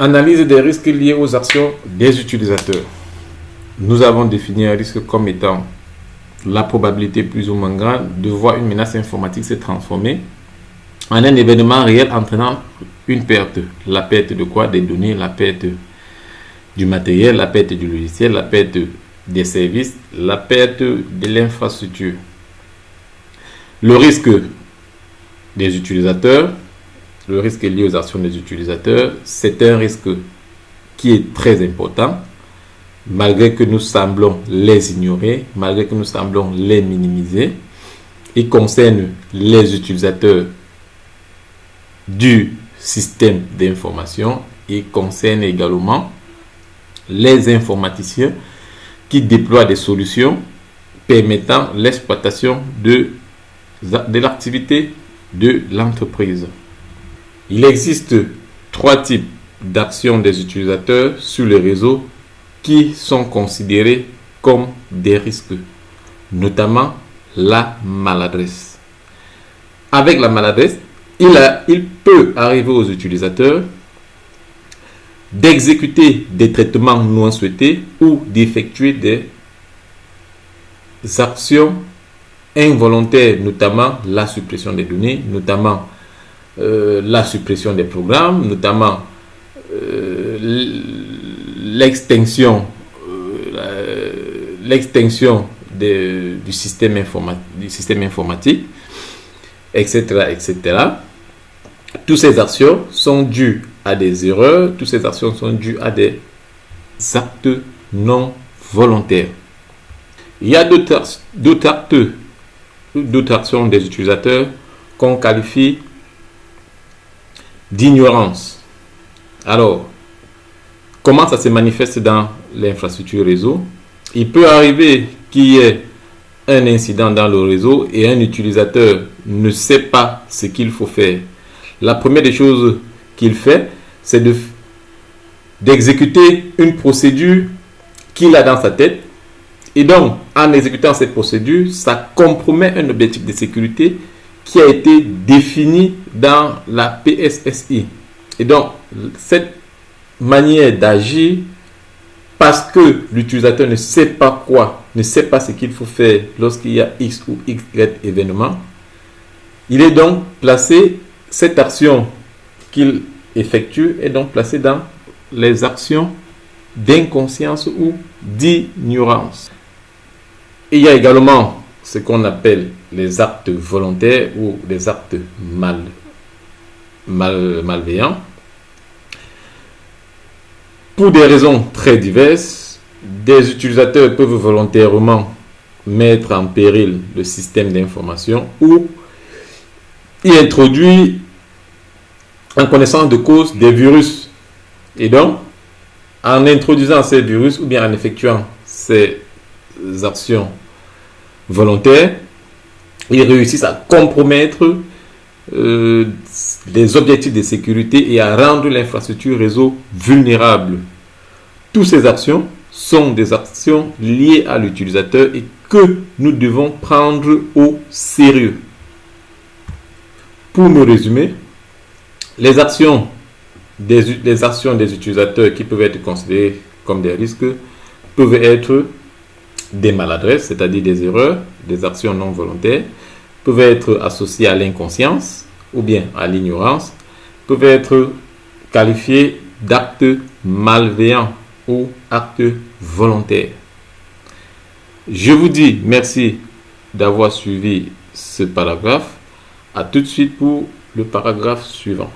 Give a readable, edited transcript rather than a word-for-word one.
Analyse des risques liés aux actions des utilisateurs. Nous avons défini un risque comme étant la probabilité plus ou moins grande de voir une menace informatique se transformer en un événement réel entraînant une perte. La perte de quoi? Des données, la perte du matériel, la perte du logiciel, la perte des services, la perte de l'infrastructure. Le risque des utilisateurs, le risque lié aux actions des utilisateurs, c'est un risque qui est très important, malgré que nous semblons les ignorer, malgré que nous semblons les minimiser. Il concerne les utilisateurs du système d'information. Il concerne également les informaticiens qui déploient des solutions permettant l'exploitation de l'activité de l'entreprise. Il existe 3 types d'actions des utilisateurs sur le réseau qui sont considérés comme des risques, notamment la maladresse. Avec la maladresse, il peut arriver aux utilisateurs d'exécuter des traitements non souhaités ou d'effectuer des actions involontaires, notamment la suppression des données, notamment la suppression des programmes, notamment l'extinction du système informatique, etc., etc. Toutes ces actions sont dues à des erreurs, toutes ces actions sont dues à des actes non volontaires. Il y a d'autres actions des utilisateurs qu'on qualifie d'ignorance. Alors, comment ça se manifeste dans l'infrastructure réseau? Il peut arriver qu'il y ait un incident dans le réseau et un utilisateur ne sait pas ce qu'il faut faire. La première des choses qu'il fait, c'est d'exécuter une procédure qu'il a dans sa tête. Et donc, en exécutant cette procédure, ça compromet un objectif de sécurité qui a été défini dans la PSSI. Et donc, cette manière d'agir, parce que l'utilisateur ne sait pas ce qu'il faut faire lorsqu'il y a X ou Y événement, il est donc placé, cette action qu'il effectue est donc placée dans les actions d'inconscience ou d'ignorance. Il y a également ce qu'on appelle les actes volontaires ou les actes malveillants. Pour des raisons très diverses, des utilisateurs peuvent volontairement mettre en péril le système d'information ou y introduire en connaissance de cause des virus. Et donc, en introduisant ces virus ou bien en effectuant ces actions volontaires, ils réussissent à compromettre les objectifs de sécurité et à rendre l'infrastructure réseau vulnérable. Toutes ces actions sont des actions liées à l'utilisateur et que nous devons prendre au sérieux. Pour me résumer, les actions des utilisateurs qui peuvent être considérées comme des risques peuvent être des maladresses, c'est-à-dire des erreurs, des actions non volontaires, peuvent être associées à l'inconscience ou bien à l'ignorance, peuvent être qualifiées d'actes malveillants ou actes volontaires. Je vous dis merci d'avoir suivi ce paragraphe. À tout de suite pour le paragraphe suivant.